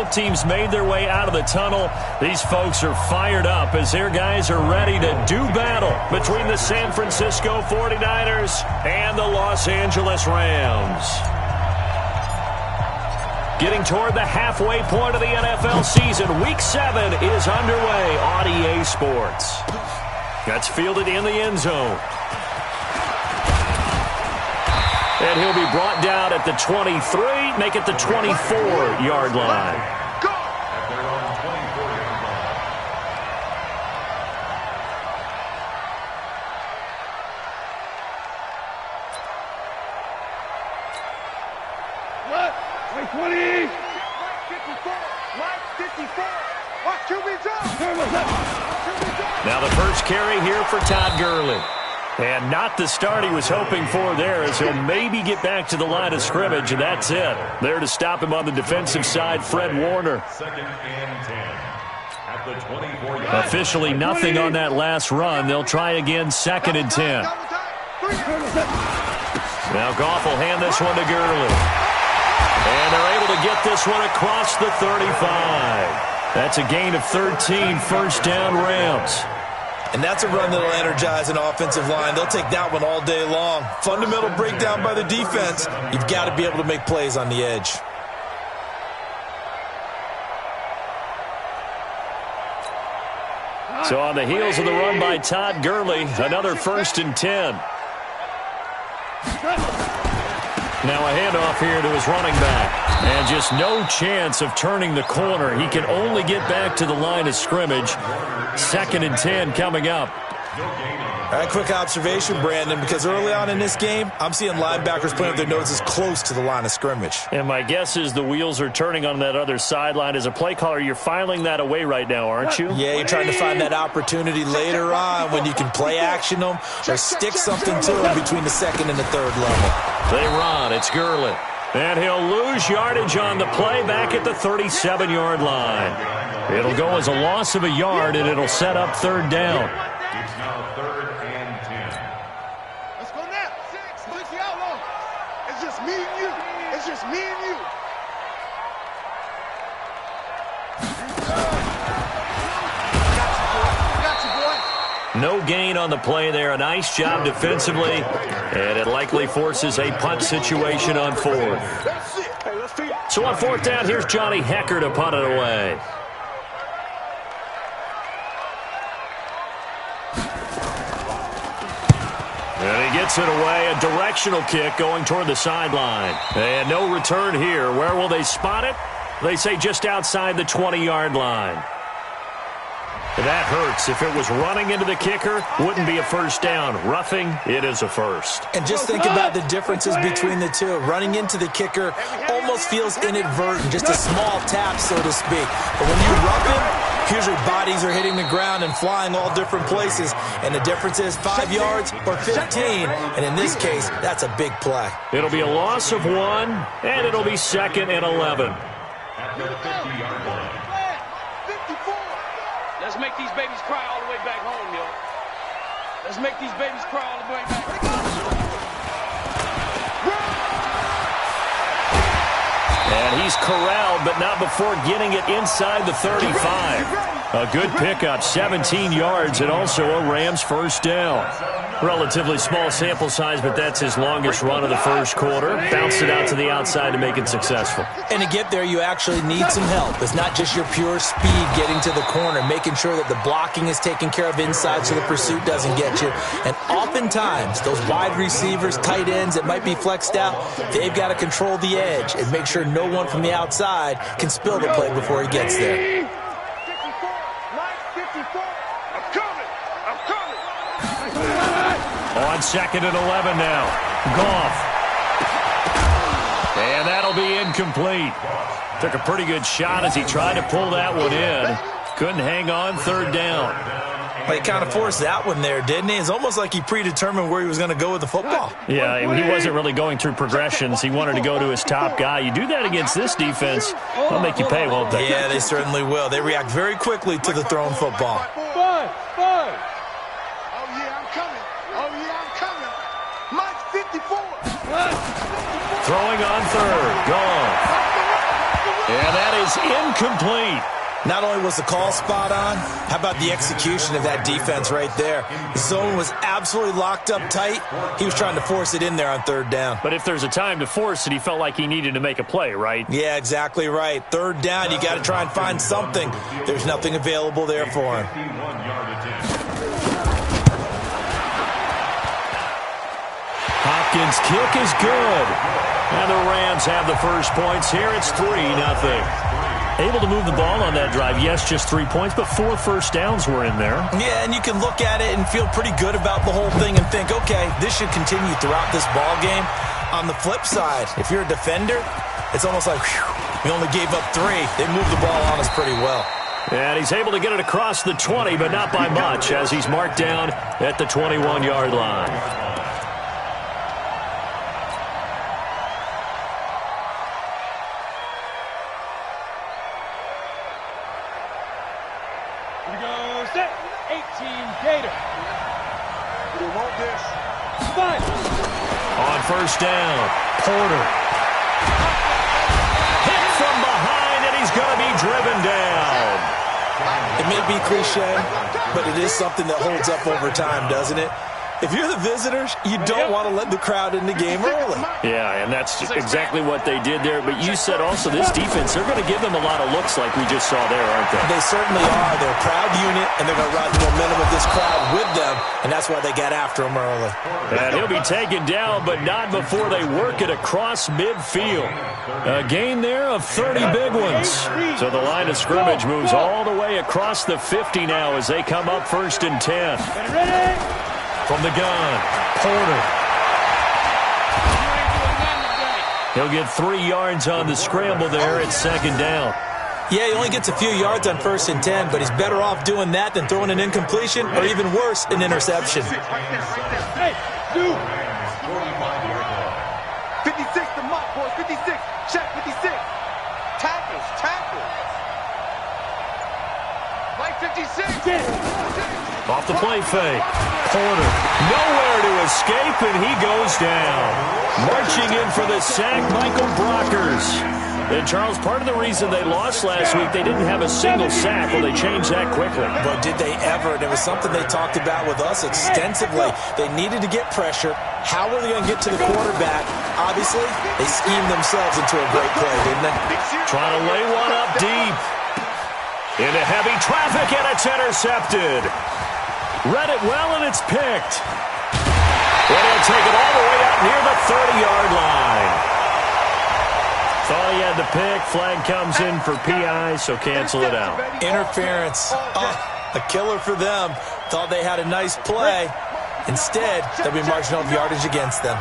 Both teams made their way out of the tunnel. These folks are fired up as their guys are ready to do battle between the San Francisco 49ers and the Los Angeles Rams. Getting toward the halfway point of the NFL season, Week 7 is underway on EA Sports. That's fielded in the end zone. And he'll be brought down at the 23, make it the 24-yard line. Now the first carry here for Todd Gurley. And not the start he was hoping for there, as he'll maybe get back to the line of scrimmage, and that's it. There to stop him on the defensive side, Fred Warner. Officially nothing on that last run. They'll try again, 2nd and 10. Now Goff will hand this one to Gurley. And they're able to get this one across the 35. That's a gain of 13, first down Rams. And that's a run that will energize an offensive line. They'll take that one all day long. Fundamental breakdown by the defense. You've got to be able to make plays on the edge. So on the heels of the run by Todd Gurley, another 1st and 10. Now a handoff here to his running back. And just no chance of turning the corner. He can only get back to the line of scrimmage. 2nd and 10 coming up. All right, quick observation, Brandon, because early on in this game, I'm seeing linebackers playing with their noses close to the line of scrimmage. And my guess is the wheels are turning on that other sideline. As a play caller, you're filing that away right now, aren't you? Yeah, you're trying to find that opportunity later on when you can play action them or stick something to them between the 2nd and the 3rd level. They run. It's Gurley. And he'll lose yardage on the play back at the 37-yard line. It'll go as a loss of a yard, and it'll set up 3rd down. It's now 3rd and 10. Let's go now. 6. Look how long. It's just me and you. It's just me and you. Got you, boy. No gain on the play there. A nice job defensively. And it likely forces a punt situation on 4th. So on 4th down, here's Johnny Hecker to punt it away. And he gets it away. A directional kick going toward the sideline. And no return here. Where will they spot it? They say just outside the 20-yard line. That hurts. If it was running into the kicker, wouldn't be a first down. Roughing, it is a first. And just think about the differences between the two. Running into the kicker almost feels inadvertent, just a small tap, so to speak. But when you rough him, usually bodies are hitting the ground and flying all different places. And the difference is 5 yards or 15. And in this case, that's a big play. It'll be a loss of 1, and it'll be 2nd and 11. At the 50-yard line. Let's make these babies cry all the way back home, yo. Let's make these babies cry all the way back home. And he's corralled, but not before getting it inside the 35. A good pickup, 17 yards, and also a Rams first down. Relatively small sample size, but that's his longest run of the first quarter. Bounced it out to the outside to make it successful. And to get there, you actually need some help. It's not just your pure speed getting to the corner, making sure that the blocking is taken care of inside so the pursuit doesn't get you. And oftentimes, those wide receivers, tight ends that might be flexed out, they've got to control the edge and make sure no one from the outside can spill the play before he gets there. On 2nd and 11 now. Goff. And that'll be incomplete. Took a pretty good shot as he tried to pull that one in. Couldn't hang on, 3rd down. Well, he kind of forced that one there, didn't he? It's almost like he predetermined where he was going to go with the football. Yeah, he wasn't really going through progressions. He wanted to go to his top guy. You do that against this defense, they'll make you pay, won't they? Yeah, they certainly will. They react very quickly to the thrown football. Throwing on 3rd. Goff. And that is incomplete. Not only was the call spot on, how about the execution of that defense right there? The zone was absolutely locked up tight. He was trying to force it in there on third down. But if there's a time to force it, he felt like he needed to make a play, right? Yeah, exactly right. Third down, you got to try and find something. There's nothing available there for him. Hopkins' kick is good. And the Rams have the first points here. It's 3-0. Able to move the ball on that drive. Yes, just 3 points, but 4 first downs were in there. Yeah, and you can look at it and feel pretty good about the whole thing and think, okay, this should continue throughout this ball game. On the flip side, if you're a defender, it's almost like, whew, we only gave up 3. They moved the ball on us pretty well. And he's able to get it across the 20, but not by much, as he's marked down at the 21-yard line. Set 18 Gator. They want this. Fine. On first down, Porter. Hit from behind, and he's going to be driven down. It may be cliche, but it is something that holds up over time, doesn't it? If you're the visitors, you don't want to let the crowd in the game early. Yeah, and that's exactly what they did there. But you said also this defense, they're going to give them a lot of looks like we just saw there, aren't they? They certainly are. They're a proud unit, and they're going to ride the momentum of this crowd with them, and that's why they got after him early. And he'll be taken down, but not before they work it across midfield. A gain there of 30 big ones. So the line of scrimmage moves all the way across the 50 now as they come up 1st and 10. Ready? From the gun, Porter. He'll get 3 yards on the scramble there at 2nd down. Yeah, he only gets a few yards on 1st and 10, but he's better off doing that than throwing an incompletion or even worse, an interception. Hey, dude. 56 the mark, boys. 56. Check 56. Tackles. Like 56. Off the play fake. Porter nowhere to escape, and he goes down. Marching in for the sack, Michael Brockers. And, Charles, part of the reason they lost last week, they didn't have a single sack. Well, they changed that quickly. But did they ever? And it was something they talked about with us extensively. They needed to get pressure. How were they going to get to the quarterback? Obviously, they schemed themselves into a great play, didn't they? Trying to lay one up deep. Into heavy traffic, and it's intercepted. Read it well, and it's picked. And he'll take it all the way up near the 30-yard line. Thought he had the pick. Flag comes in for PI, so cancel it out. Interference. A killer for them. Thought they had a nice play. Instead, there'll be marginal yardage against them.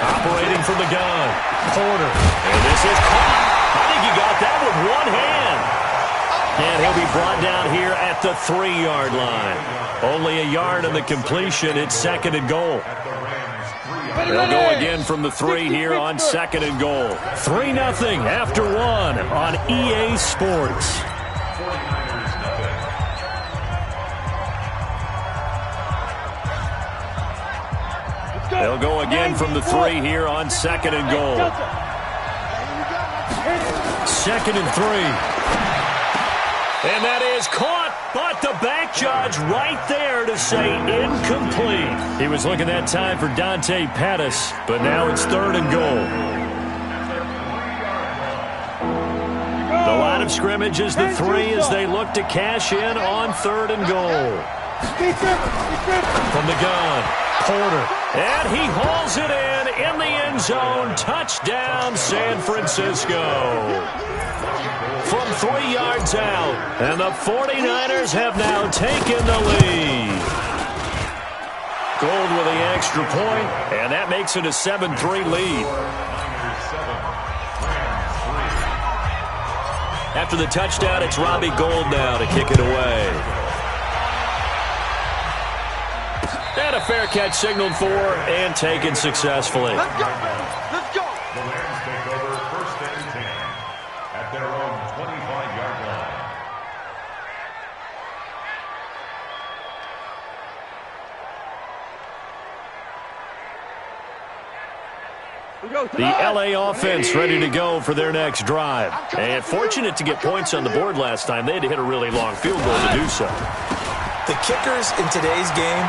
Operating from the gun. Porter. And this is caught. I think he got that with one hand. And he'll be brought down here at the 3-yard line. Only a yard on the completion. It's 2nd and goal. They'll go again from the 3 here on 2nd and goal. 3-0 after 1 on EA Sports. They'll go again from the 3 here on 2nd and goal. 2nd and 3. And that is caught, but the back judge right there to say incomplete. He was looking that time for Dante Pettis, but now it's 3rd and goal. The line of scrimmage is the 3 as they look to cash in on 3rd and goal. From the gun, Porter. And he hauls it in the end zone. Touchdown, San Francisco. From 3 yards out. And the 49ers have now taken the lead. Gold with the extra point, and that makes it a 7-3 lead. After the touchdown, it's Robbie Gould now to kick it away. And a fair catch signaled for and taken successfully. Let's go, baby. Let's go. The Rams take over 1st and 10 at their own 25-yard line. The L.A. offense ready to go for their next drive. And fortunate to get points on the board last time. They had to hit a really long field goal to do so. The kickers in today's game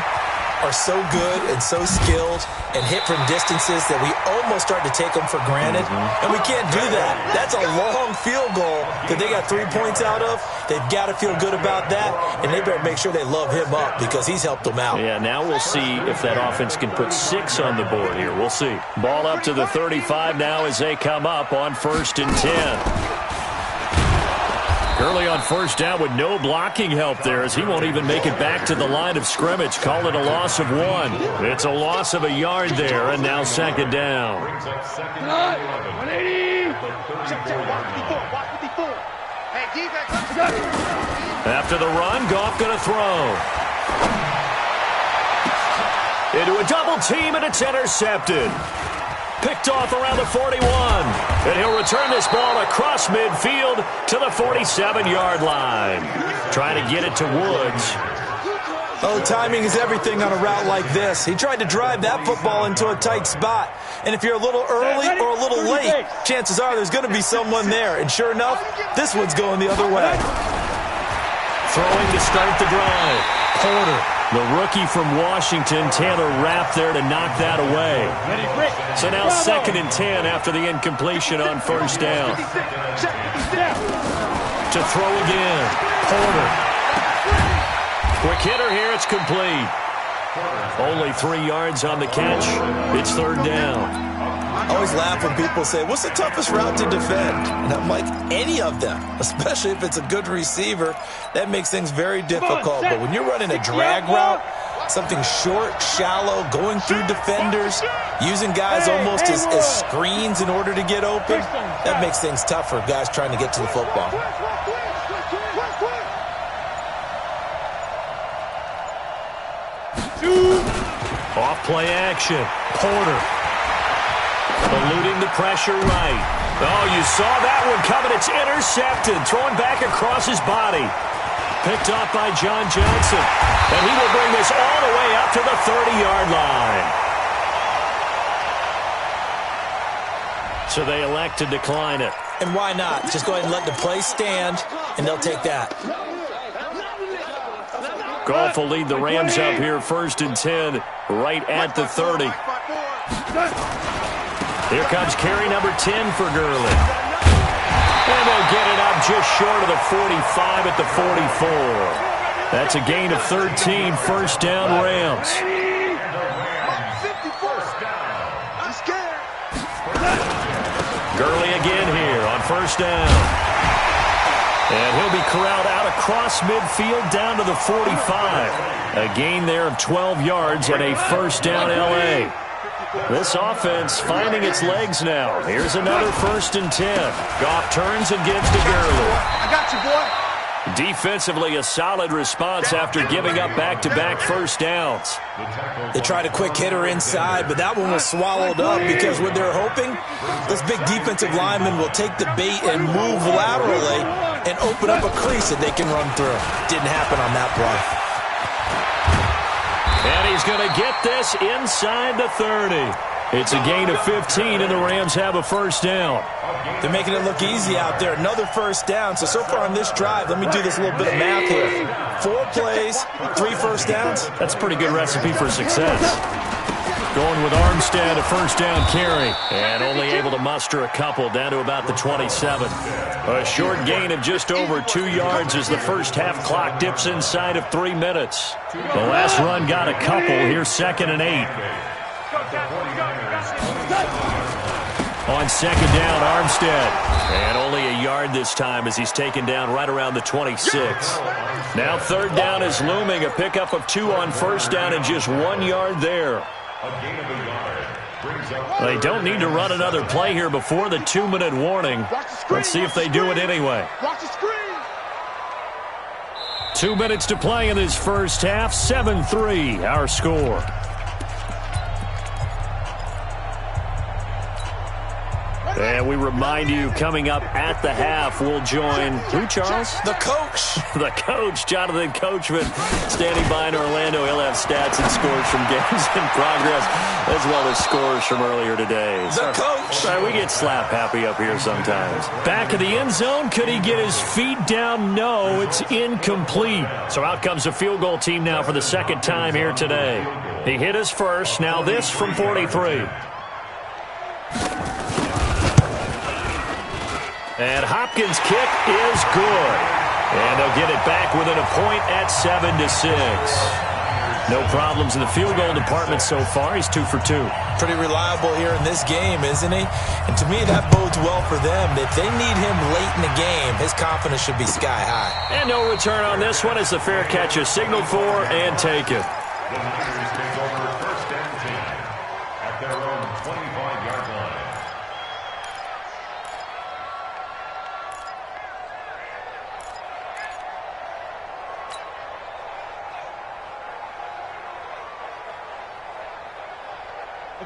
are so good and so skilled and hit from distances that we almost start to take them for granted. And we can't do that. That's a long field goal that they got 3 points out of. They've got to feel good about that, and they better make sure they love him up because he's helped them out. Yeah, now we'll see if that offense can put 6 on the board here. We'll see. Ball up to the 35 now as they come up on 1st and 10. Gurley on first down with no blocking help there as he won't even make it back to the line of scrimmage. Call it a loss of 1. It's a loss of a yard there, and now 2nd down. 180. After the run, Goff going to throw. Into a double team, and it's intercepted. Picked off around the 41. And he'll return this ball across midfield to the 47-yard line. Trying to get it to Woods. Oh, timing is everything on a route like this. He tried to drive that football into a tight spot. And if you're a little early or a little late, chances are there's going to be someone there. And sure enough, this one's going the other way. Throwing to start the drive. Porter, the rookie from Washington. Taylor Rapp there to knock that away. So now 2nd and 10 after the incompletion on first down. To throw again. Porter. Quick hitter here. It's complete. Only 3 yards on the catch. It's 3rd down. I always laugh when people say, what's the toughest route to defend? And I'm like, any of them, especially if it's a good receiver. That makes things very difficult. But when you're running a drag route, something short, shallow, going through defenders, using guys almost as screens in order to get open, that makes things tough for guys trying to get to the football. Off play action. Porter. Eluding the pressure right. Oh, you saw that one coming. It's intercepted. Throwing back across his body. Picked off by John Johnson. And he will bring this all the way up to the 30-yard line. So they elect to decline it. And why not? Just go ahead and let the play stand, and they'll take that. Goff will lead the Rams up here 1st and 10 right at the 30. Here comes carry number 10 for Gurley. And they'll get it up just short of the 45 at the 44. That's a gain of 13, 1st down Rams. Gurley again here on 1st down. And he'll be corralled out across midfield down to the 45. A gain there of 12 yards and a 1st down L.A. This offense finding its legs now. Here's another 1st and 10. Goff turns and gives to Gurley. I got you, boy. Defensively, a solid response after giving up back-to-back 1st downs. They tried a quick hitter inside, but that one was swallowed up because what they're hoping, this big defensive lineman will take the bait and move laterally and open up a crease that they can run through. Didn't happen on that play. And he's going to get this inside the 30. It's a gain of 15, and the Rams have a 1st down. They're making it look easy out there. Another 1st down. So far on this drive, let me do this little bit of math here. 4 plays, 3 1st downs. That's a pretty good recipe for success. Going with Armstead, a 1st down carry. And only able to muster a couple down to about the 27. A short gain of just over 2 yards as the first half clock dips inside of 3 minutes. The last run got a couple. Here's 2nd and 8. On 2nd down, Armstead. And only a yard this time as he's taken down right around the 26. Now 3rd down is looming. A pickup of 2 on 1st down and just 1 yard there. They don't need to run another play here before the 2-minute warning. Let's see if they do it anyway. 2 minutes to play in this first half. 7-3 our score. And we remind you, coming up at the half, we'll join who, Charles? The coach. The coach, Jonathan Coachman, standing by in Orlando. He'll have stats and scores from games in progress, as well as scores from earlier today. The coach. Sorry, we get slap happy up here sometimes. Back of the end zone. Could he get his feet down? No, it's incomplete. So out comes the field goal team now for the second time here today. He hit his first. Now this from 43. And Hopkins' kick is good. And they'll get it back within a point at 7-6. No problems in the field goal department so far. He's 2 for 2. Pretty reliable here in this game, isn't he? And to me, that bodes well for them. If they need him late in the game, his confidence should be sky high. And no return on this one as the fair catch is signaled for and taken. The Niners take over first and 10 at their own 25-yard line.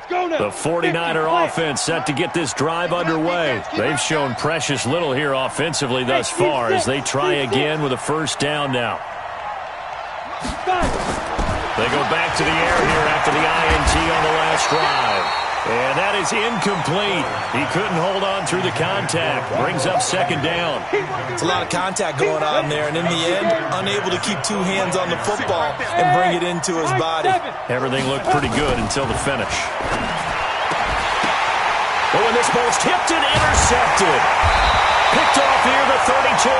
The 49er offense set to get this drive underway. They've shown precious little here offensively thus far as they try again with a first down now. They go back to the air here after the INT on the last drive. And that is incomplete. He couldn't hold on through the contact. Brings up second down. It's a lot of contact going on there, and in the end, unable to keep two hands on the football and bring it into his body. Everything looked pretty good until the finish. Oh, and this ball's tipped and intercepted. Picked off near the 32.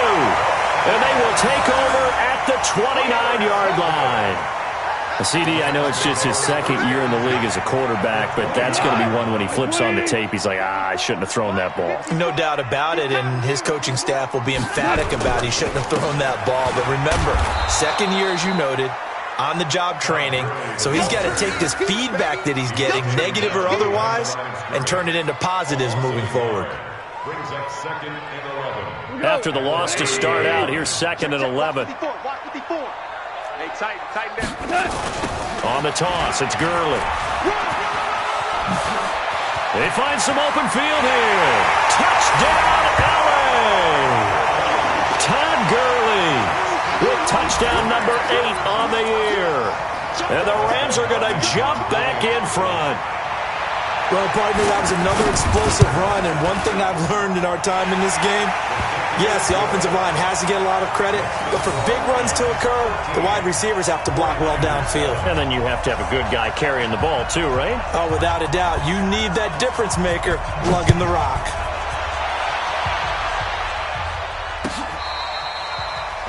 And they will take over at the 29-yard line. CD, I know it's just his second year in the league as a quarterback, but that's going to be one when he flips on the tape. He's like, I shouldn't have thrown that ball. No doubt about it, and his coaching staff will be emphatic about he shouldn't have thrown that ball. But remember, second year, as you noted, on-the-job training, so he's got to take this feedback that he's getting, negative or otherwise, and turn it into positives moving forward. Brings up second and 11. After the loss to start out, here's second and 11. On the toss, it's Gurley. They find some open field here. Touchdown, LA! Todd Gurley with touchdown number 8 on the year. And the Rams are going to jump back in front. Well, partner, that was another explosive run, and one thing I've learned in our time in this game, yes, the offensive line has to get a lot of credit, but for big runs to occur, the wide receivers have to block well downfield. And then you have to have a good guy carrying the ball too, right? Oh, without a doubt. You need that difference maker lugging the rock.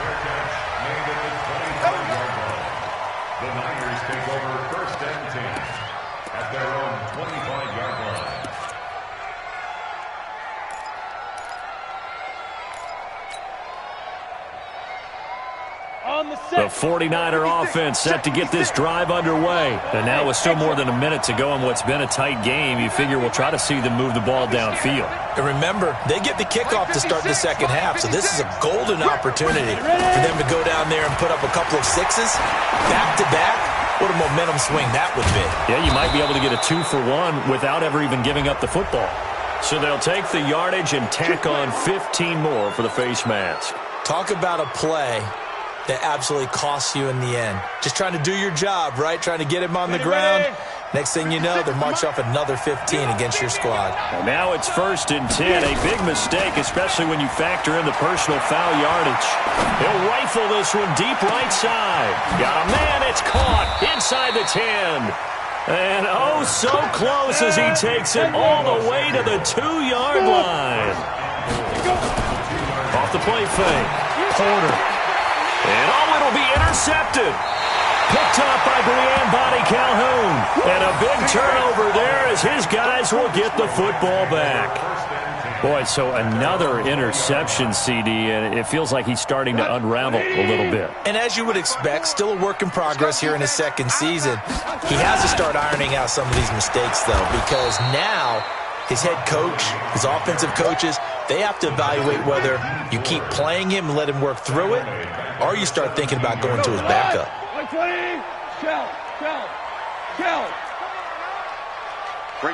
Fair catch made at the 25-yard line. The Niners take over first and 10 at their own 25-yard line. The 49er offense set to get this drive underway. And now with still more than a minute to go in what's been a tight game, you figure we'll try to see them move the ball downfield. And remember, they get the kickoff to start the second half, so this is a golden opportunity for them to go down there and put up a couple of sixes back-to-back. What a momentum swing that would be. Yeah, you might be able to get a 2-for-1 without ever even giving up the football. So they'll take the yardage and tack on 15 more for the face mask. Talk about a play that absolutely costs you in the end. Just trying to do your job, right? Trying to get him on the ground. Next thing you know, they'll march off another 15 against your squad. And now it's first and 10. A big mistake, especially when you factor in the personal foul yardage. He'll rifle this one deep right side. Got a man, it's caught inside the 10. And oh, so close as he takes it all the way to the 2-yard line. Off the play fake. Porter. And oh, it'll be intercepted. Picked up by Brian Body Calhoun. And a big turnover there as his guys will get the football back. Boy, so another interception, CD, and it feels like he's starting to unravel a little bit. And as you would expect, still a work in progress here in his second season. He has to start ironing out some of these mistakes, though, because now his head coach, his offensive coaches, they have to evaluate whether you keep playing him and let him work through it, or you start thinking about going to his backup.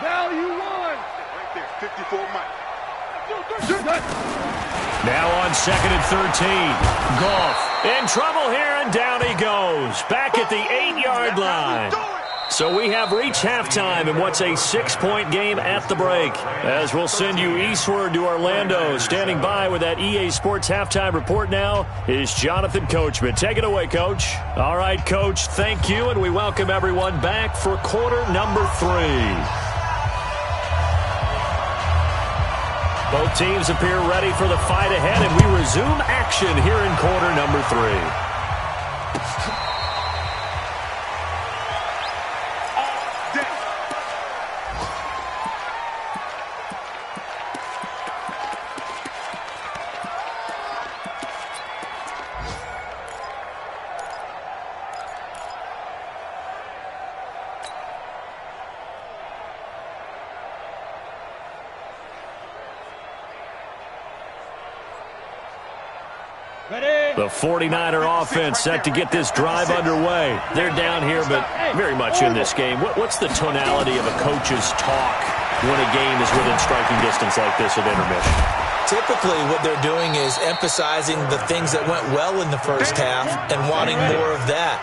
Now you won. Right there, 54 Mike. Now on 2nd and 13. Goff in trouble here, and down he goes. Back at the 8-yard line. So we have reached halftime in what's a 6-point game at the break. As we'll send you eastward to Orlando. Standing by with that EA Sports halftime report now is Jonathan Coachman. Take it away, Coach. All right, Coach, thank you, and we welcome everyone back for quarter number 3. Both teams appear ready for the fight ahead, and we resume action here in quarter number 3. The 49er offense set to get this drive underway. They're down here, but very much in this game. What's the tonality of a coach's talk when a game is within striking distance like this at intermission? Typically, what they're doing is emphasizing the things that went well in the first half and wanting more of that.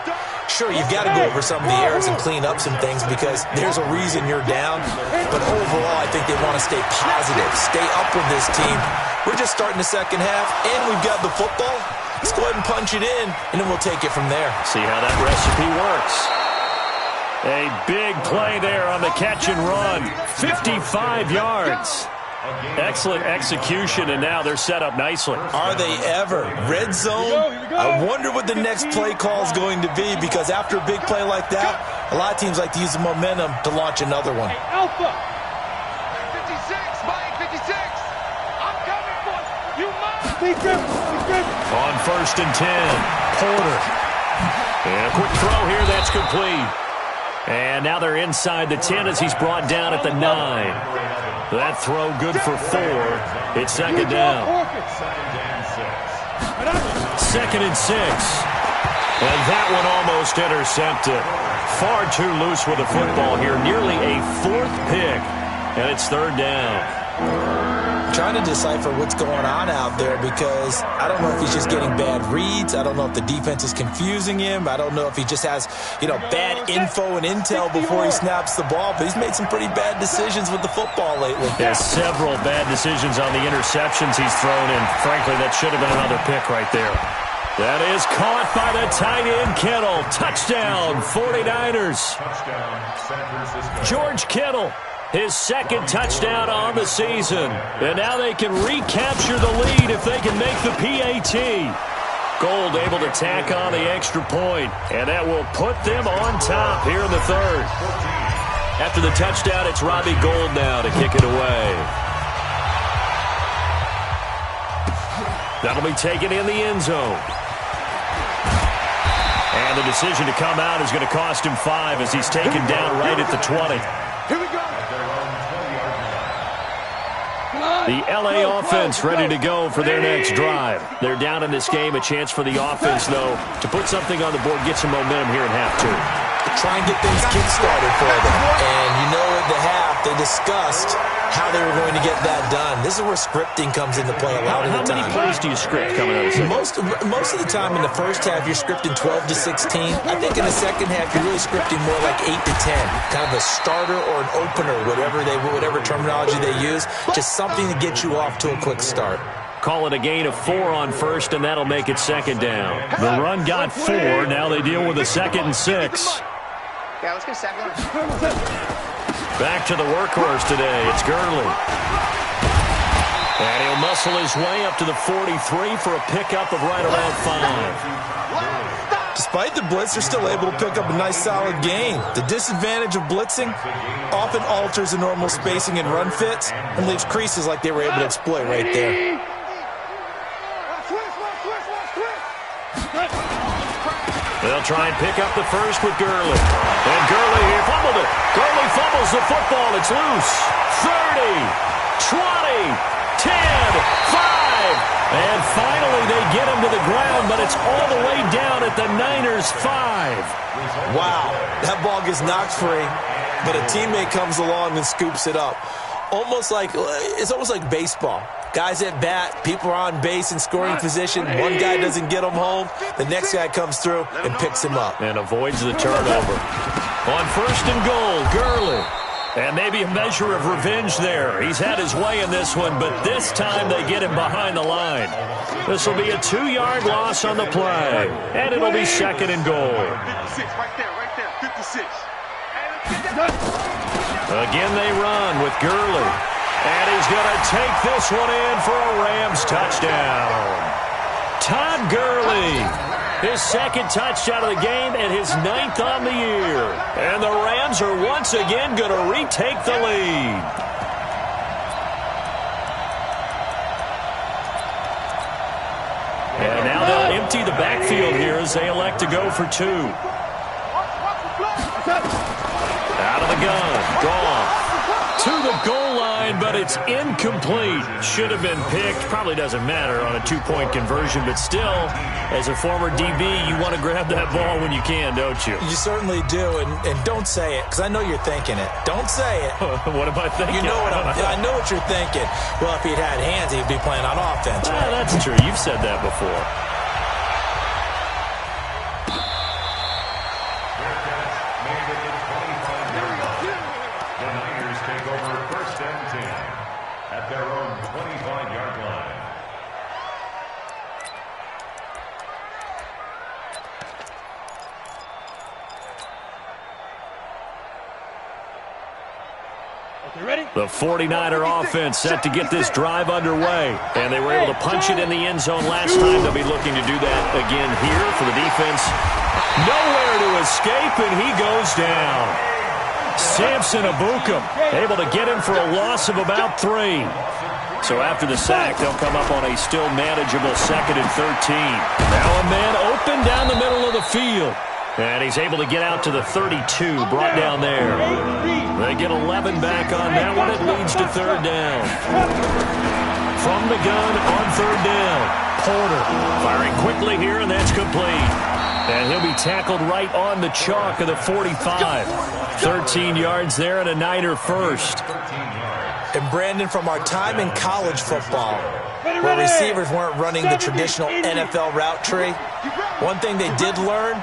Sure, you've got to go over some of the errors and clean up some things because there's a reason you're down. But overall, I think they want to stay positive, stay up with this team. We're just starting the second half, and we've got the football. Let's go ahead and punch it in, and then we'll take it from there. See how that recipe works. A big play there on the catch and run. 55 yards. Excellent execution, and now they're set up nicely. Are they ever? Red zone? I wonder what the next play call is going to be, because after a big play like that, a lot of teams like to use the momentum to launch another one. Hey, Alpha. 56, Mike, 56. I'm coming for you. On 1st and 10, Porter. And a quick throw here, that's complete. And now they're inside the 10 as he's brought down at the 9. That throw good for 4. It's second down. 2nd and 6. And that one almost intercepted. Far too loose with the football here. Nearly a 4th pick. And it's 3rd down. Trying to decipher what's going on out there because I don't know if he's just getting bad reads. I don't know if the defense is confusing him. I don't know if he just has, bad info and intel before he snaps the ball. But he's made some pretty bad decisions with the football lately. Yeah, several bad decisions on the interceptions he's thrown, and frankly, that should have been another pick right there. That is caught by the tight end, Kittle. Touchdown, 49ers. George Kittle. His 2nd touchdown on the season. And now they can recapture the lead if they can make the PAT. Gold able to tack on the extra point, and that will put them on top here in the 3rd. After the touchdown, it's Robbie Gould now to kick it away. That'll be taken in the end zone. And the decision to come out is going to cost him 5 as he's taken down right at the 20. Here we go. The L.A. offense ready to go for their next drive. They're down in this game. A chance for the offense, though, to put something on the board, get some momentum here in half 2. Try and get things kick-started for them. And at the half, they discussed how they were going to get that done. This is where scripting comes into play a lot of the time. How many plays do you script coming out of the second? Most of the time in the first half, you're scripting 12 to 16. I think in the second half, you're really scripting more like 8 to 10. Kind of a starter or an opener, whatever terminology they use. Just something to get you off to a quick start. Call it a gain of 4 on 1st, and that'll make it 2nd down. The run got 4. Now they deal with a 2nd and 6. Yeah, let's get 2nd. Back to the workhorse today. It's Gurley. And he'll muscle his way up to the 43 for a pickup of right around 5. Despite the blitz, they're still able to pick up a nice, solid gain. The disadvantage of blitzing often alters the normal spacing and run fits and leaves creases like they were able to exploit right there. They'll try and pick up the 1st with Gurley. And Gurley here fumbled it. Gurley fumbles the football. It's loose. 30, 20, 10, 5. And finally they get him to the ground, but it's all the way down at the Niners' 5. Wow, that ball gets knocked free, but a teammate comes along and scoops it up. It's almost like baseball. Guys at bat, people are on base in scoring position. One guy doesn't get him home. The next guy comes through and picks him up. And avoids the turnover. On first and goal, Gurley. And maybe a measure of revenge there. He's had his way in this one, but this time they get him behind the line. This will be a 2-yard loss on the play. And it'll be second and goal. 56, right there, 56. Again they run with Gurley. And he's going to take this one in for a Rams touchdown. Todd Gurley, his second touchdown of the game and his 9th on the year. And the Rams are once again going to retake the lead. And now they'll empty the backfield here as they elect to go for 2. Out of the gun, gone. To the goal line, but it's incomplete. Should have been picked. Probably doesn't matter on a 2-point conversion, but still, as a former DB, you want to grab that ball when you can, don't you? You certainly do, and don't say it, because I know you're thinking it. Don't say it. What am I thinking? You know I know what you're thinking. Well, if he'd had hands, he'd be playing on offense. Right? That's true. You've said that before. The 49er offense set to get this drive underway. And they were able to punch it in the end zone last time. They'll be looking to do that again here for the defense. Nowhere to escape, and he goes down. Samson Abukum able to get him for a loss of about 3. So after the sack, they'll come up on a still manageable 2nd and 13. Now a man open down the middle of the field. And he's able to get out to the 32, brought down there. They get 11 back on that one. It leads to 3rd down. From the gun on 3rd down. Porter firing quickly here, and that's complete. And he'll be tackled right on the chalk of the 45. 13 yards there and a Niner first. And Brandon, from our time in college football, where receivers weren't running the traditional NFL route tree, one thing they did learn: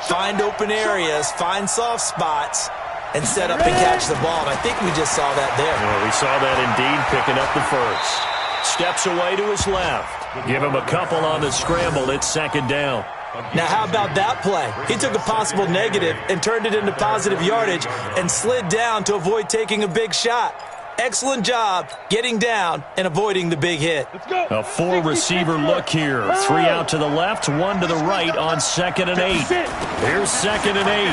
find open areas, find soft spots, and set up and catch the ball. And I think we just saw that there. Well, we saw that indeed, picking up the first. Steps away to his left. Give him a couple on the scramble. It's 2nd down. Now, how about that play? He took a possible negative and turned it into positive yardage and slid down to avoid taking a big shot. Excellent job getting down and avoiding the big hit. A 4-receiver look here. 3 out to the left, 1 to the right on 2nd and 8. Here's 2nd and 8.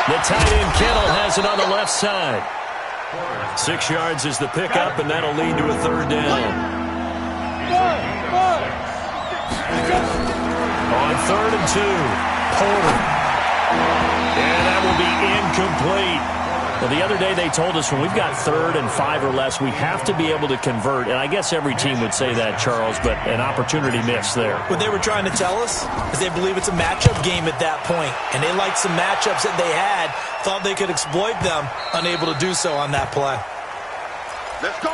The tight end Kittle has it on the left side. 6 yards is the pickup, and that'll lead to a 3rd down. On 3rd and 2, Porter. And that will be incomplete. Well, the other day they told us when we've got 3rd and 5 or less, we have to be able to convert. And I guess every team would say that, Charles, but an opportunity missed there. What they were trying to tell us is they believe it's a matchup game at that point. And they liked some matchups that they had, thought they could exploit them, unable to do so on that play. Let's go,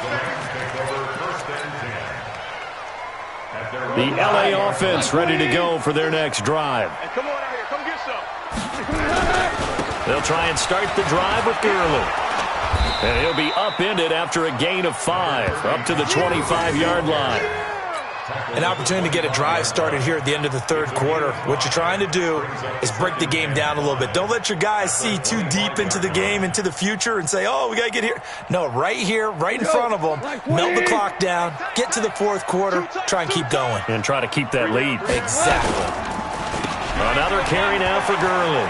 The LA offense ready to go for their next drive. Hey, come on out here. Come get some. They'll try and start the drive with Gurley. And he'll be upended after a gain of 5, up to the 25-yard line. An opportunity to get a drive started here at the end of the 3rd quarter. What you're trying to do is break the game down a little bit. Don't let your guys see too deep into the game, into the future, and say, oh, we got to get here. No, right here, right in front of them, melt the clock down, get to the 4th quarter, try and keep going. And try to keep that lead. Exactly. Another carry now for Gurley.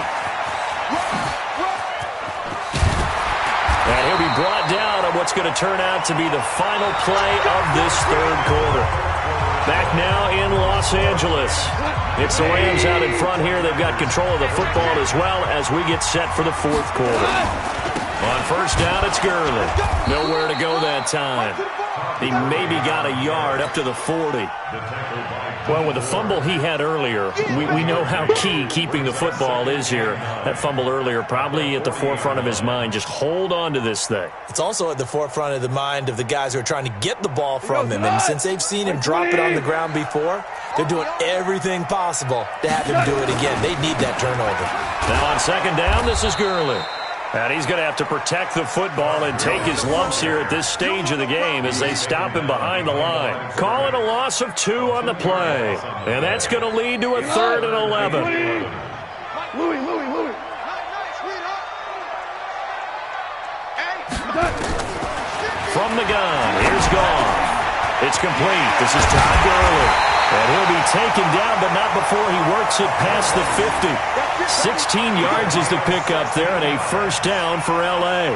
And he'll be brought down on what's going to turn out to be the final play of this 3rd quarter. Back now in Los Angeles. It's the Rams out in front here. They've got control of the football as well as we get set for the 4th quarter. On first down, it's Gurley. Nowhere to go that time. He maybe got a yard up to the 40. Well, with the fumble he had earlier, we know how key keeping the football is here. That fumble earlier probably at the forefront of his mind. Just hold on to this thing. It's also at the forefront of the mind of the guys who are trying to get the ball from him. And since they've seen him drop it on the ground before, they're doing everything possible to have him do it again. They need that turnover. Now on second down, this is Gurley. And he's going to have to protect the football and take his lumps here at this stage of the game as they stop him behind the line. Call it a loss of 2 on the play. And that's going to lead to a 3rd and 11. From the gun, here's Goff. It's complete. This is Todd Gurley. And he'll be taken down, but not before he works it past the 50. 16 yards is the pickup there, and a first down for L.A.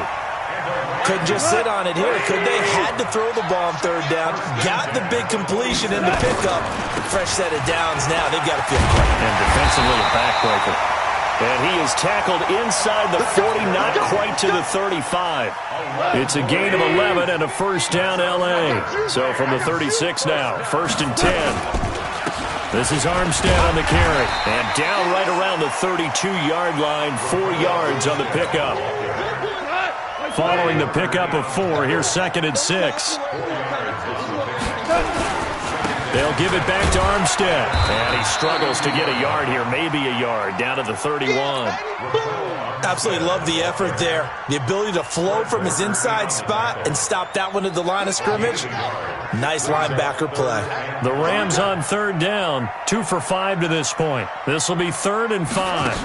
Couldn't just sit on it here, could they? Had to throw the ball on third down. Got the big completion in the pickup. Fresh set of downs now. They've got to feel great. And defensively a backbreaker. And he is tackled inside the 40, not quite to the 35. It's a gain of 11 and a first down L.A. So from the 36 now, 1st and 10. This is Armstead on the carry. And down right around the 32-yard line, 4 yards on the pickup. Following the pickup of 4, here's 2nd and 6. They'll give it back to Armstead. And he struggles to get a yard here, maybe a yard, down to the 31. Absolutely love the effort there. The ability to flow from his inside spot and stop that one at the line of scrimmage. Nice linebacker play. The Rams on 3rd down, 2 for 5 to this point. This will be 3rd and 5.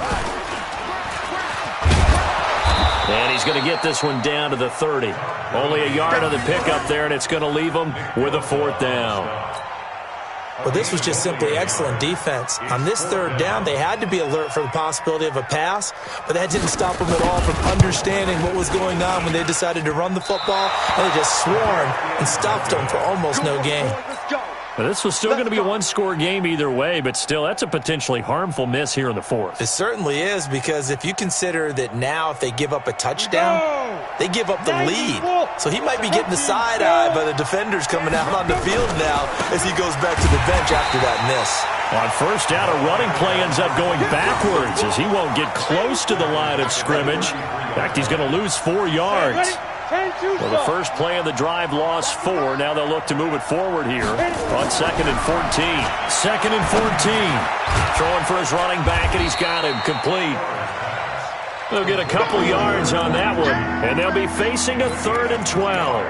And he's going to get this one down to the 30. Only a yard on the pickup there, and it's going to leave him with a 4th down. Well, this was just simply excellent defense. On this 3rd down, they had to be alert for the possibility of a pass, but that didn't stop them at all from understanding what was going on when they decided to run the football, and they just swarmed and stopped them for almost no gain. But this was still going to be a one-score game either way, but still, that's a potentially harmful miss here in the 4th. It certainly is, because if you consider that now if they give up a touchdown, they give up the lead. So he might be getting the side-eye by the defenders coming out on the field now as he goes back to the bench after that miss. On first down, a running play ends up going backwards as he won't get close to the line of scrimmage. In fact, he's going to lose 4 yards. Well, the first play of the drive lost 4. Now they'll look to move it forward here on 2nd and 14. 2nd and 14. Throwing for his running back, and he's got him complete. They'll get a couple yards on that one, and they'll be facing a 3rd and 12.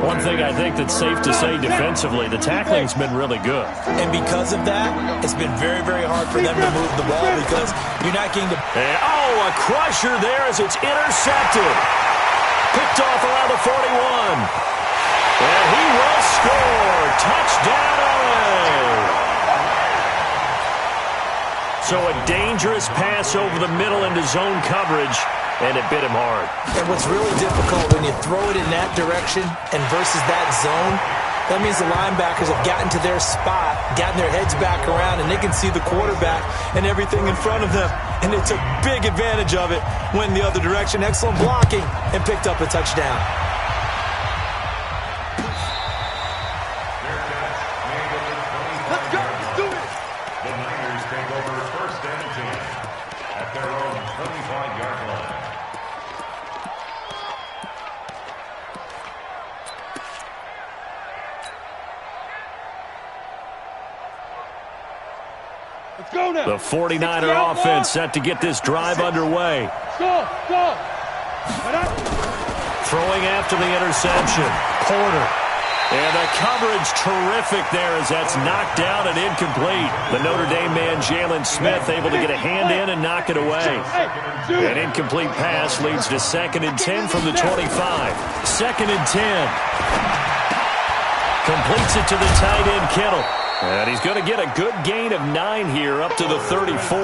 One thing I think that's safe to say defensively, the tackling's been really good. And because of that, it's been very, very hard for them to move the ball because you're not getting the... And, a crusher there as it's intercepted. Picked off around the 41. And he will score. Touchdown, LA. So a dangerous pass over the middle into zone coverage, and it bit him hard. And what's really difficult when you throw it in that direction and versus that zone, that means the linebackers have gotten to their spot, gotten their heads back around, and they can see the quarterback and everything in front of them. And they took big advantage of it, went in the other direction, excellent blocking, and picked up a touchdown. Let's go, let's do it. The Niners take over 1st and 10 at their own 25-yard line. Let's go now. The 49er offense set to get this drive underway. Go. Throwing after the interception. Porter. And the coverage terrific there as that's knocked down and incomplete. The Notre Dame man, Jalen Smith, able to get a hand in and knock it away. An incomplete pass leads to 2nd and 10 from the 25. 2nd and 10. Completes it to the tight end, Kittle. And he's going to get a good gain of 9 here up to the 34.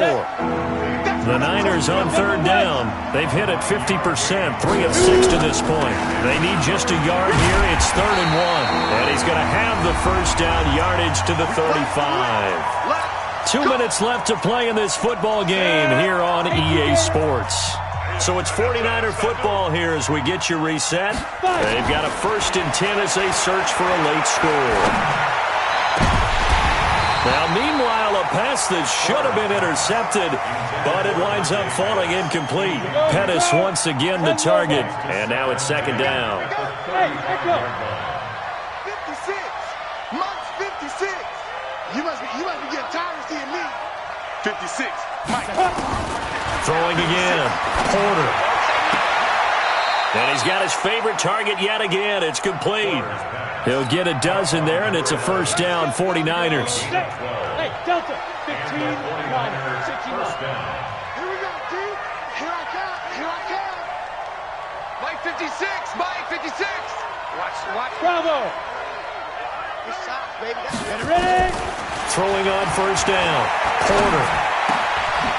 The Niners on 3rd down. They've hit it 50%, 3 of 6 to this point. They need just a yard here. It's 3rd and 1. And he's going to have the first down yardage to the 35. 2 minutes left to play in this football game here on EA Sports. So it's 49er football here as we get you reset. They've got a 1st and 10 as they search for a late score. Now, meanwhile, a pass that should have been intercepted, but it winds up falling incomplete. Pettis once again the target, and now it's 2nd down. 56. Mike's 56. You must be getting tired of seeing me. 56. Mike. Throwing again. Porter. And he's got his favorite target yet again. It's complete. He'll get a dozen there, and it's a 1st down, 49ers. Hey, Delta, 15, 9, 69. Here we go, D. Here I come. Here I come. Mike 56, Mike 56. Watch. Bravo. Good shot, baby. Get ready. Throwing on 1st down. Porter.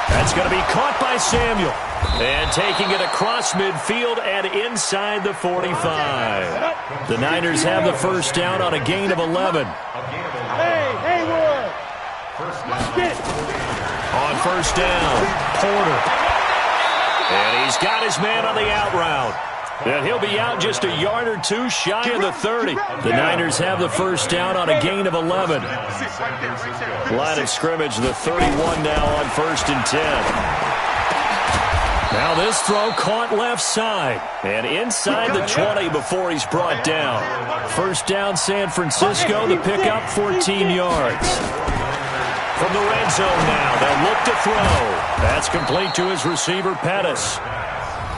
That's going to be caught by Samuel. And taking it across midfield and inside the 45. The Niners have the 1st down on a gain of 11. Hey, Haywood. Get it. On 1st down, Porter. And he's got his man on the out route. And he'll be out just a yard or two shy of the 30. The Niners have the 1st down on a gain of 11. Line of scrimmage, the 31 now on 1st and 10. Now this throw caught left side. And inside the 20 before he's brought down. 1st down, San Francisco. The pickup, 14 yards. From the red zone now, they'll look to throw. That's complete to his receiver, Pettis.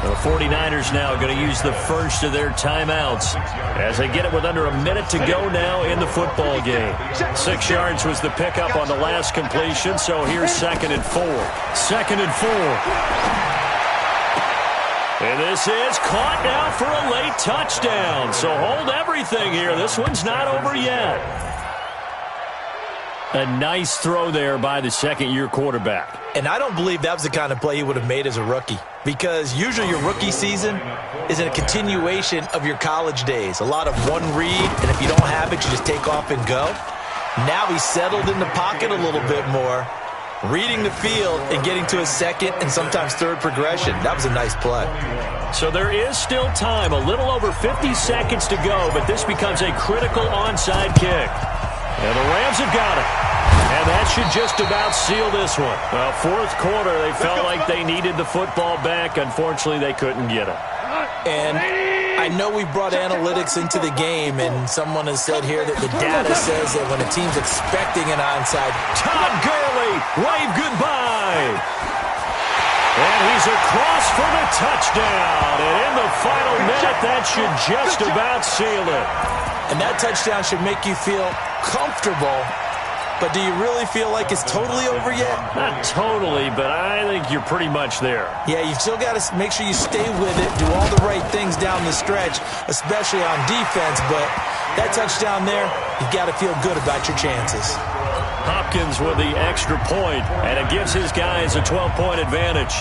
The 49ers now going to use the first of their timeouts as they get it with under a minute to go now in the football game. 6 yards was the pickup on the last completion, so here's 2nd and 4. 2nd and 4. And this is caught now for a late touchdown. So hold everything here. This one's not over yet. A nice throw there by the 2nd-year quarterback. And I don't believe that was the kind of play he would have made as a rookie, because usually your rookie season is a continuation of your college days. A lot of one read, and if you don't have it, you just take off and go. Now he's settled in the pocket a little bit more, reading the field and getting to his 2nd and sometimes 3rd progression. That was a nice play. So there is still time, a little over 50 seconds to go, but this becomes a critical onside kick. And the Rams have got it. And that should just about seal this one. Well, 4th quarter, they felt like they needed the football back. Unfortunately, they couldn't get it. And I know we brought analytics into the game, and someone has said here that the data says that when a team's expecting an onside, Todd Gurley, wave goodbye. And he's across for the touchdown. And in the final minute, that should just about seal it. And that touchdown should make you feel comfortable. But do you really feel like it's totally over yet? Not totally, but I think you're pretty much there. Yeah, you've still got to make sure you stay with it, do all the right things down the stretch, especially on defense. But that touchdown there, you've got to feel good about your chances. Hopkins with the extra point, and it gives his guys a 12-point advantage.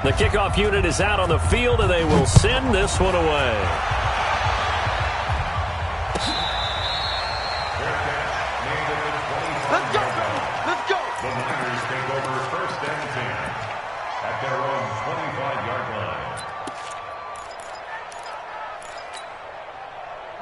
The kickoff unit is out on the field, and they will send this one away. Let's go. The Niners take over 1st and 10 at their own 25-yard line.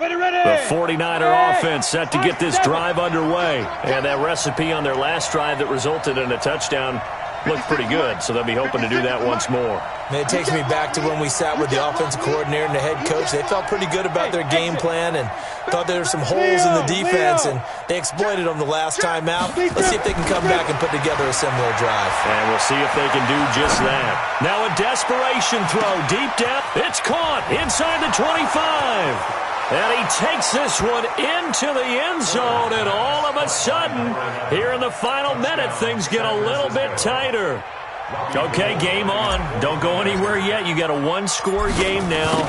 Ready. The 49er offense set to get this drive underway. And that recipe on their last drive that resulted in a touchdown looked pretty good, so they'll be hoping to do that once more. And it takes me back to when we sat with the offensive coordinator and the head coach. They felt pretty good about their game plan and thought there were some holes in the defense, and they exploited them the last time out. Let's see if they can come back and put together a similar drive. And we'll see if they can do just that. Now a desperation throw deep down. It's caught inside the 25. And he takes this one into the end zone, and all of a sudden, here in the final minute, things get a little bit tighter. Okay, game on. Don't go anywhere yet. You got a one-score game now.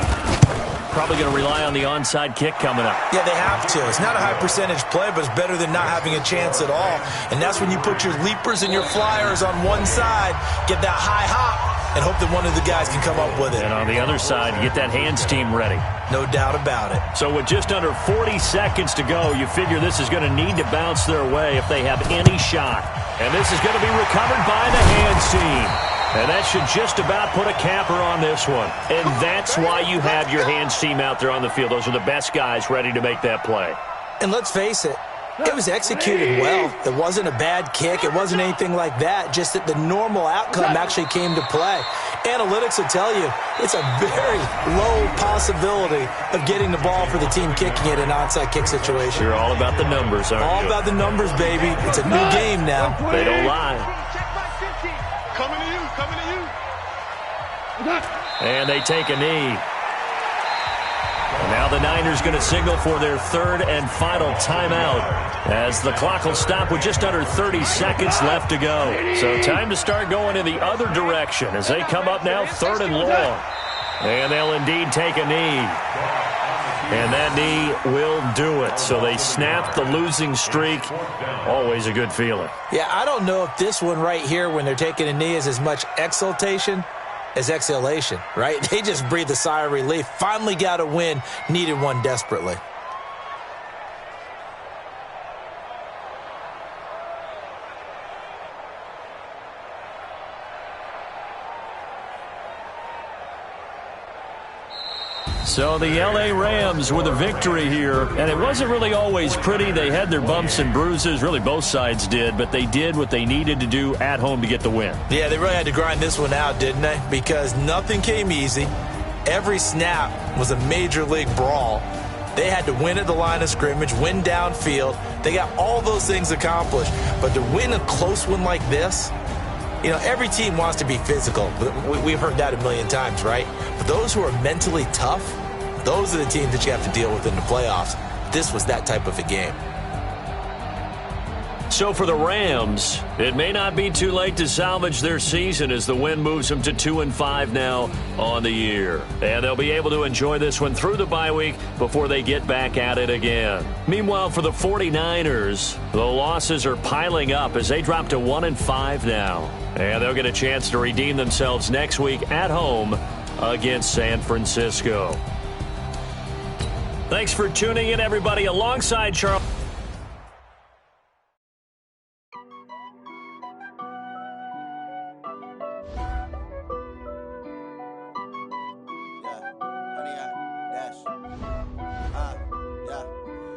Probably going to rely on the onside kick coming up. Yeah, they have to. It's not a high-percentage play, but it's better than not having a chance at all. And that's when you put your leapers and your flyers on one side, get that high hop, and hope that one of the guys can come up with it. And on the other side, get that hands team ready. No doubt about it. So with just under 40 seconds to go, you figure this is going to need to bounce their way if they have any shot. And this is going to be recovered by the hands team. And that should just about put a capper on this one. And that's why you have your hands team out there on the field. Those are the best guys ready to make that play. And let's face it, it was executed well. It wasn't a bad kick. It wasn't anything like that. Just that the normal outcome actually came to play. Analytics will tell you it's a very low possibility of getting the ball for the team kicking it in an onside kick situation. You're all about the numbers, aren't you? All about the numbers, baby. It's a new game now. They don't lie. Coming to you, coming to you. And they take a knee. And now the Niners going to signal for their third and final timeout as the clock will stop with just under 30 seconds left to go. So time to start going in the other direction as they come up now third and long. And they'll indeed take a knee. And that knee will do it. So they snap the losing streak. Always a good feeling. Yeah, I don't know if this one right here when they're taking a knee is as much exultation as exhalation, right? They just breathe a sigh of relief. Finally got a win. Needed one desperately. So the L.A. Rams with a victory here, and it wasn't really always pretty. They had their bumps and bruises, really both sides did, but they did what they needed to do at home to get the win. Yeah, they really had to grind this one out, didn't they? Because nothing came easy. Every snap was a major league brawl. They had to win at the line of scrimmage, win downfield. They got all those things accomplished. But to win a close one like this, you know, every team wants to be physical. We've heard that a million times, right? But those who are mentally tough, those are the teams that you have to deal with in the playoffs. This was that type of a game. So for the Rams, it may not be too late to salvage their season as the win moves them to 2-5 now on the year. And they'll be able to enjoy this one through the bye week before they get back at it again. Meanwhile, for the 49ers, the losses are piling up as they drop to 1-5 now. And they'll get a chance to redeem themselves next week at home against San Francisco. Thanks for tuning in, everybody, alongside Charles.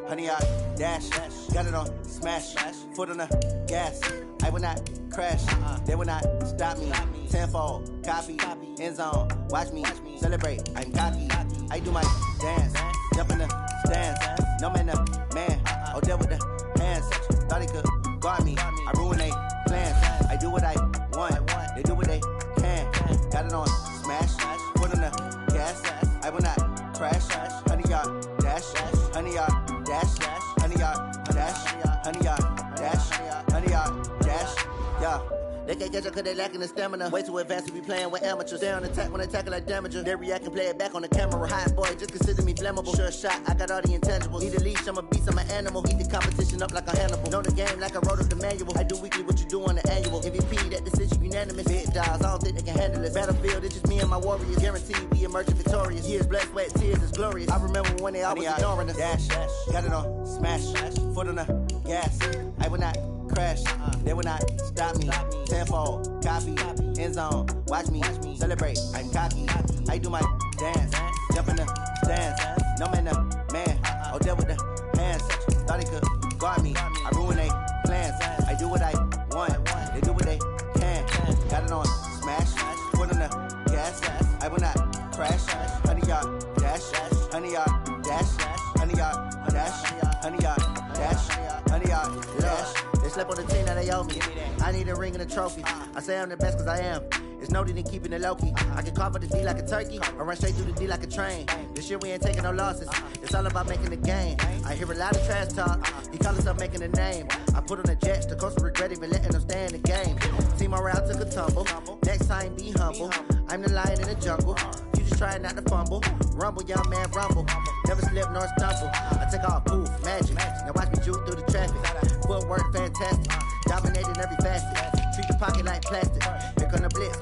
Honey, I dash, got it on smash, foot on the gas. I will not crash, they will not stop me. Tenfold, copy, end zone, watch me celebrate. I'm cocky, I do my dance, jump in the stands. No man, man, oh, there with the hands. Thought he could guard me, I ruin they plans. I do what I want, they do what they can. Got it on smash, foot on the gas. I will not crash, honey, y'all dash, honey, y'all dash, honey, y'all dash, honey, y'all dash, honey, y'all dash, yeah. They can't catch up cause they lacking the stamina. Way too advanced to be playing with amateurs. Stay on attack when they tackle like damager. They react and play it back on the camera. Hot boy, just consider me flammable. Sure shot, I got all the intangibles. Need a leash, I'm a beast, I'm an animal. Eat the competition up like a Hannibal. Know the game like I wrote up the manual. I do weekly what you do on the annual. MVP, that decision unanimous. Big dials, I don't think they can handle it. Battlefield, it's just me and my warriors. Guaranteed we emerging victorious. Years, blood, sweat, tears, it's glorious. I remember when they always ignoring us. Dash, got it on smash, foot on the gas. I will not crash, they will not stop me. Tenfold, copy, end zone, watch me celebrate. I'm cocky, I do my dance, jump in the stands. No man, man, oh, there with the hands. Thought he could guard me, I ruin they plans. I do what I want, they do what they can. Got it on smash, foot on the gas. I will not crash, honey, y'all dash, honey, y'all dash, honey, y'all dash, honey, y'all dash, honey, y'all dash. They slept on the team that they owe me. I need a ring and a trophy. I say I'm the best cause I am. It's no need in keeping it low-key. I can carve up the D like a turkey or run straight through the D like a train. This year we ain't taking no losses. It's all about making the game. I hear a lot of trash talk. He call himself making a name. I put on the Jets. The coach will regret even letting them stay in the game. Team morale took a tumble. Next time be humble. I'm the lion in the jungle. You just try not to fumble. Rumble, young man, rumble. Never slip nor stumble. I take off, poof, magic. Now watch me juke through the traffic. Footwork fantastic. Dominating every facet. Treat the pocket like plastic. Here come the blitz.